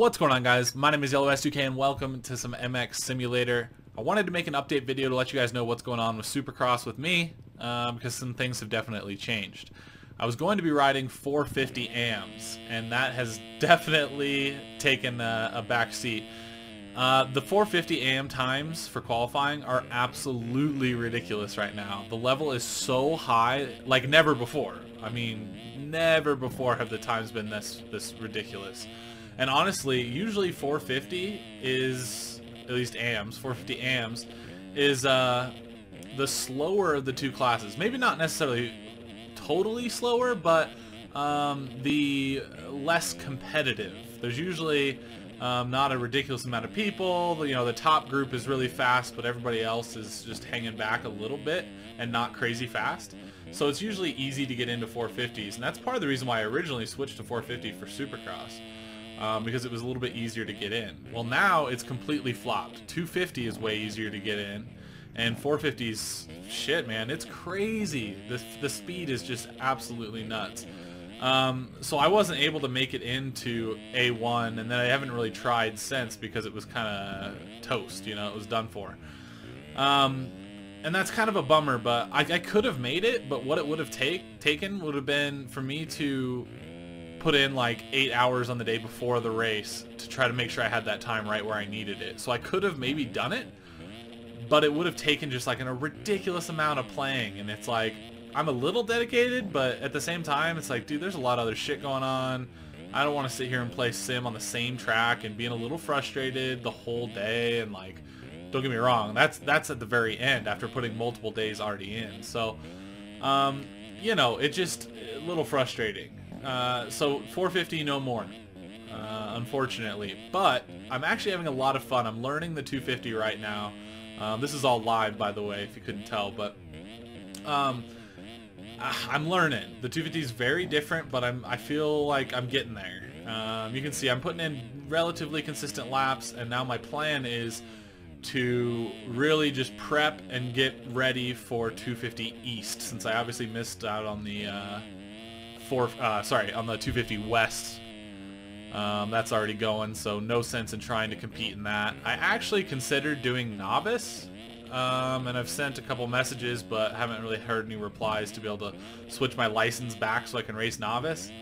What's going on, guys? My name is YellowS2K and welcome to some MX Simulator. I wanted to make an update video to let you guys know what's going on with Supercross with me, because some things have definitely changed. I was going to be riding 450 AMs, and that has definitely taken a back seat. The 450 AM times for qualifying are absolutely ridiculous right now. The level is so high, like never before. I mean, never before have the times been this ridiculous. And honestly, usually 450 is, at least AMs, 450 AMs, is the slower of the two classes. Maybe not necessarily totally slower, but the less competitive. There's usually not a ridiculous amount of people. You know, the top group is really fast, but everybody else is just hanging back a little bit and not crazy fast. So it's usually easy to get into 450s, and that's part of the reason why I originally switched to 450 for Supercross. Because it was a little bit easier to get in. Well, now it's completely flopped. 250 is way easier to get in, and 450's shit, man, it's crazy. The speed is just absolutely nuts. So I wasn't able to make it into A1, and then I haven't really tried since because it was kind of toast, you know, it was done for. And that's kind of a bummer, but I could have made it, but what it would have taken would have been for me to put in like 8 hours on the day before the race to try to make sure I had that time right where I needed it. So I could have maybe done it, but it would have taken just like a ridiculous amount of playing, and it's like, I'm a little dedicated, but at the same time it's like, dude, there's a lot of other shit going on. I don't want to sit here and play sim on the same track and being a little frustrated the whole day. And like, don't get me wrong, that's at the very end after putting multiple days already in. So you know, it just a little frustrating. So 450 no more, unfortunately, but I'm actually having a lot of fun. I'm learning the 250 right now. This is all live, by the way, if you couldn't tell, but I'm learning. The 250 is very different, but I feel like I'm getting there. You can see I'm putting in relatively consistent laps, and now my plan is to really just prep and get ready for 250 East, since I obviously missed out on the on the 250 West. That's already going, so no sense in trying to compete in that. I actually considered doing Novice, and I've sent a couple messages, but haven't really heard any replies to be able to switch my license back so I can race Novice.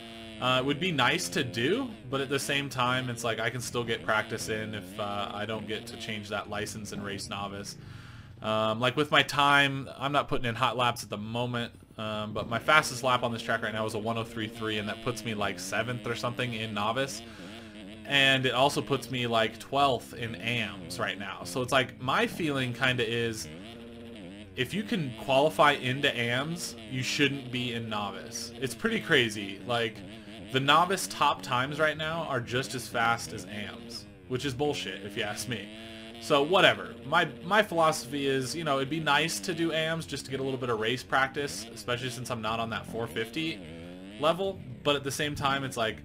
It would be nice to do, but at the same time, it's like I can still get practice in if I don't get to change that license and race Novice. Like with my time, I'm not putting in hot laps at the moment, but my fastest lap on this track right now is a 103.3, and that puts me like 7th or something in Novice. And it also puts me like 12th in AMs right now. So it's like, my feeling kind of is, if you can qualify into AMs, you shouldn't be in Novice. It's pretty crazy. Like, the Novice top times right now are just as fast as AMs, which is bullshit if you ask me. So whatever. My philosophy is, you know, it'd be nice to do AMs just to get a little bit of race practice, especially since I'm not on that 450 level. But at the same time, it's like,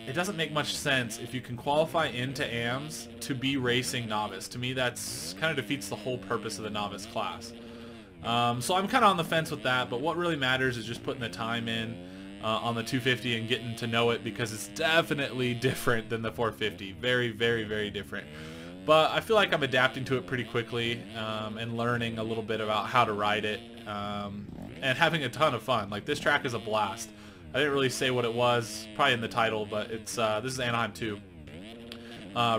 it doesn't make much sense if you can qualify into AMs to be racing Novice. To me, that's kind of defeats the whole purpose of the Novice class. So I'm kind of on the fence with that, but what really matters is just putting the time in on the 250 and getting to know it, because it's definitely different than the 450. Very, very, very different. But I feel like I'm adapting to it pretty quickly, and learning a little bit about how to ride it, and having a ton of fun. Like, this track is a blast. I didn't really say what it was, probably in the title, but it's this is Anaheim 2.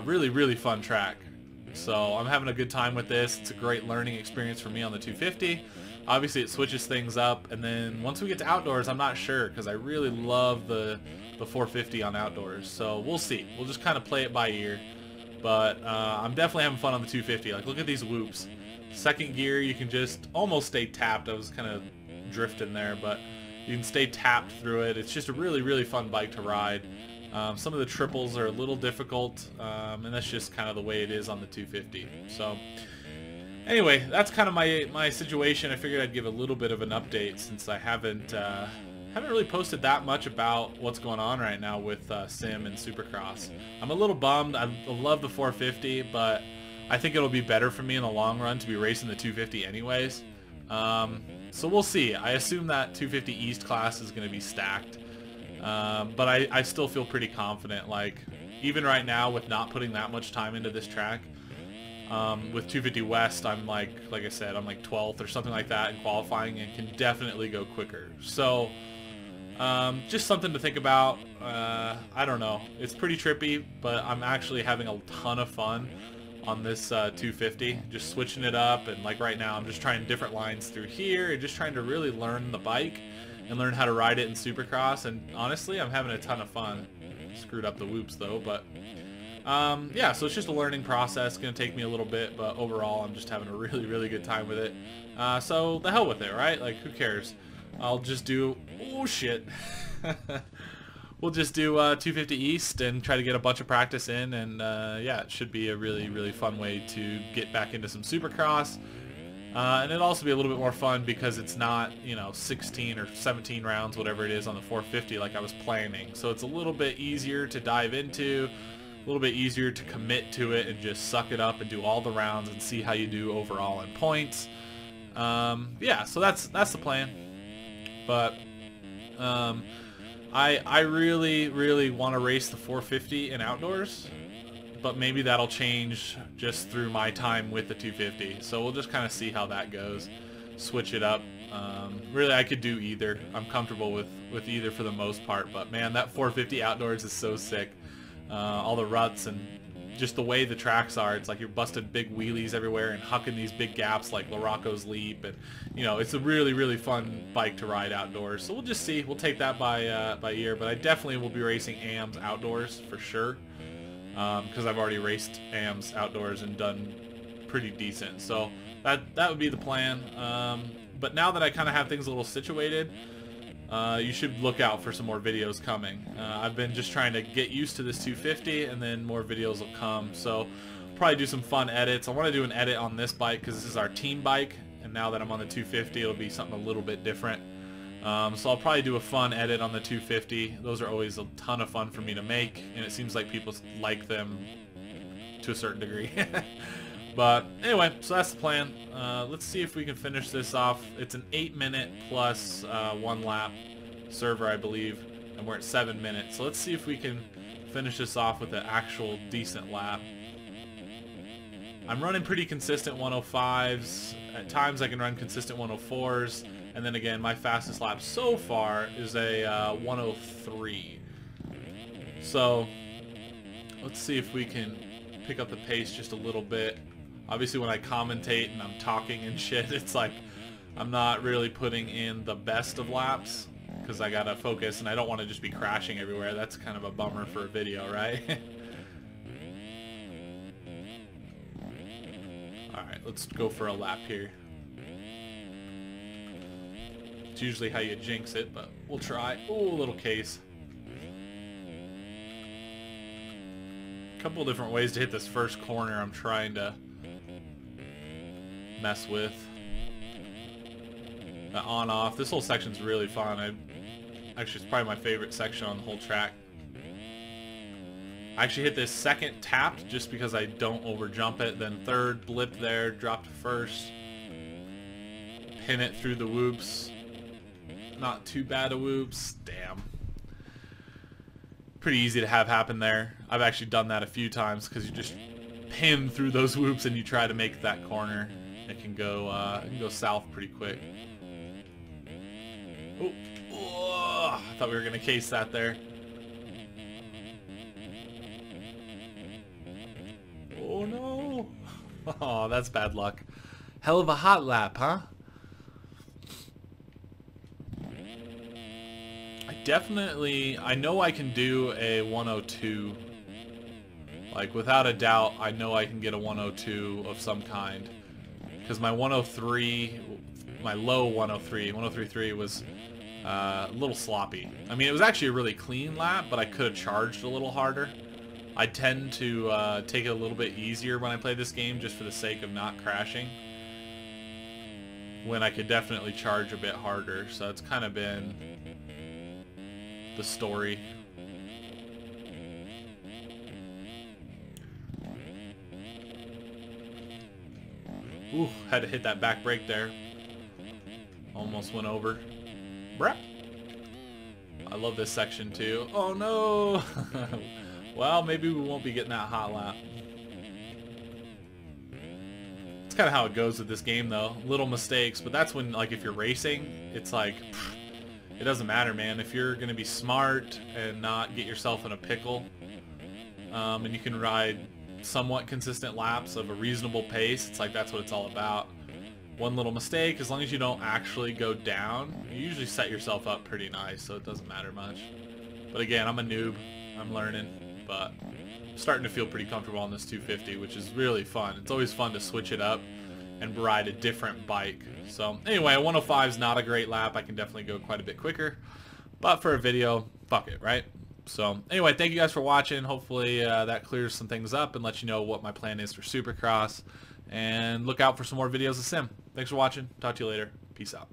Really, really fun track. So I'm having a good time with this. It's a great learning experience for me on the 250. Obviously, it switches things up, and then once we get to outdoors, I'm not sure, because I really love the 450 on outdoors. So we'll see. We'll just kind of play it by ear. But I'm definitely having fun on the 250. Like, look at these whoops. Second gear, you can just almost stay tapped. I was kind of drifting there, but you can stay tapped through it. It's just a really, really fun bike to ride. Some of the triples are a little difficult, and that's just kind of the way it is on the 250. So anyway, that's kind of my situation. I figured I'd give a little bit of an update, since I haven't really posted that much about what's going on right now with Sim and Supercross. I'm a little bummed. I love the 450, but I think it'll be better for me in the long run to be racing the 250 anyways. So we'll see. I assume that 250 East class is going to be stacked, but I still feel pretty confident. Like, even right now with not putting that much time into this track, with 250 West, I'm like I said, I'm like 12th or something like that in qualifying and can definitely go quicker. So just something to think about. I don't know. It's pretty trippy, but I'm actually having a ton of fun on this 250, just switching it up. And like right now, I'm just trying different lines through here and just trying to really learn the bike and learn how to ride it in Supercross. And honestly, I'm having a ton of fun. Screwed up the whoops though, but yeah, so it's just a learning process. It's gonna take me a little bit, but overall I'm just having a really good time with it. So the hell with it, right? Like, who cares? I'll just do, oh shit. We'll just do 250 East and try to get a bunch of practice in, and yeah, it should be a really fun way to get back into some Supercross. And it'll also be a little bit more fun because it's not, you know, 16 or 17 rounds, whatever it is, on the 450 like I was planning. So it's a little bit easier to dive into, a little bit easier to commit to it and just suck it up and do all the rounds and see how you do overall in points. Yeah, so that's the plan. But I really want to race the 450 in outdoors, but maybe that'll change just through my time with the 250. So we'll just kind of see how that goes. Switch it up. Really, I could do either. I'm comfortable with either for the most part, but man, that 450 outdoors is so sick. All the ruts and just the way the tracks are, it's like you're busting big wheelies everywhere and hucking these big gaps like Larocco's Leap, and you know, it's a really fun bike to ride outdoors. So we'll just see. We'll take that by ear, but I definitely will be racing AMs outdoors for sure, because I've already raced AMs outdoors and done pretty decent. So that would be the plan. But now that I kind of have things a little situated, you should look out for some more videos coming. I've been just trying to get used to this 250, and then more videos will come. So probably do some fun edits. I want to do an edit on this bike because this is our team bike, and now that I'm on the 250, it'll be something a little bit different. So I'll probably do a fun edit on the 250. Those are always a ton of fun for me to make, and it seems like people like them to a certain degree. But anyway, so that's the plan. Let's see if we can finish this off. It's an 8-minute plus 1 lap server, I believe, and we're at 7 minutes. So let's see if we can finish this off with an actual decent lap. I'm running pretty consistent 105s. At times I can run consistent 104s. And then again, my fastest lap so far is a 103. So let's see if we can pick up the pace just a little bit. Obviously when I commentate and I'm talking and shit, it's like I'm not really putting in the best of laps because I gotta focus and I don't want to just be crashing everywhere. That's kind of a bummer for a video, right? Alright, let's go for a lap here. It's usually how you jinx it, but we'll try. Ooh, a little case. Couple different ways to hit this first corner I'm trying to mess with. The on-off. This whole section's really fun. Actually, it's probably my favorite section on the whole track. I actually hit this second tapped just because I don't over jump it. Then third, blip there, drop to first. Pin it through the whoops. Not too bad of whoops. Damn. Pretty easy to have happen there. I've actually done that a few times because you just pin through those whoops and you try to make that corner. It can go south pretty quick. Oh, I thought we were gonna case that there. Oh no! Oh, that's bad luck. Hell of a hot lap, huh? I know I can do a 102. Like, without a doubt, I know I can get a 102 of some kind. Because my 103, my low 103, 103.3 was a little sloppy. I mean, it was actually a really clean lap, but I could have charged a little harder. I tend to take it a little bit easier when I play this game, just for the sake of not crashing, when I could definitely charge a bit harder. So it's kind of been the story. Ooh, had to hit that back brake there. Almost went over. Brap. I love this section too. Oh no! Well, maybe we won't be getting that hot lap. It's kind of how it goes with this game, though. Little mistakes, but that's when, like, if you're racing, it's like, it doesn't matter, man. If you're going to be smart and not get yourself in a pickle, and you can ride somewhat consistent laps of a reasonable pace, it's like that's what it's all about. One little mistake, as long as you don't actually go down, you usually set yourself up pretty nice, so it doesn't matter much. But again, I'm a noob. I'm learning, but I'm starting to feel pretty comfortable on this 250, which is really fun. It's always fun to switch it up and ride a different bike. So anyway, a 105 is not a great lap. I can definitely go quite a bit quicker, but for a video, fuck it, right? So anyway, thank you guys for watching. Hopefully that clears some things up and lets you know what my plan is for Supercross. And look out for some more videos of Sim. Thanks for watching. Talk to you later. Peace out.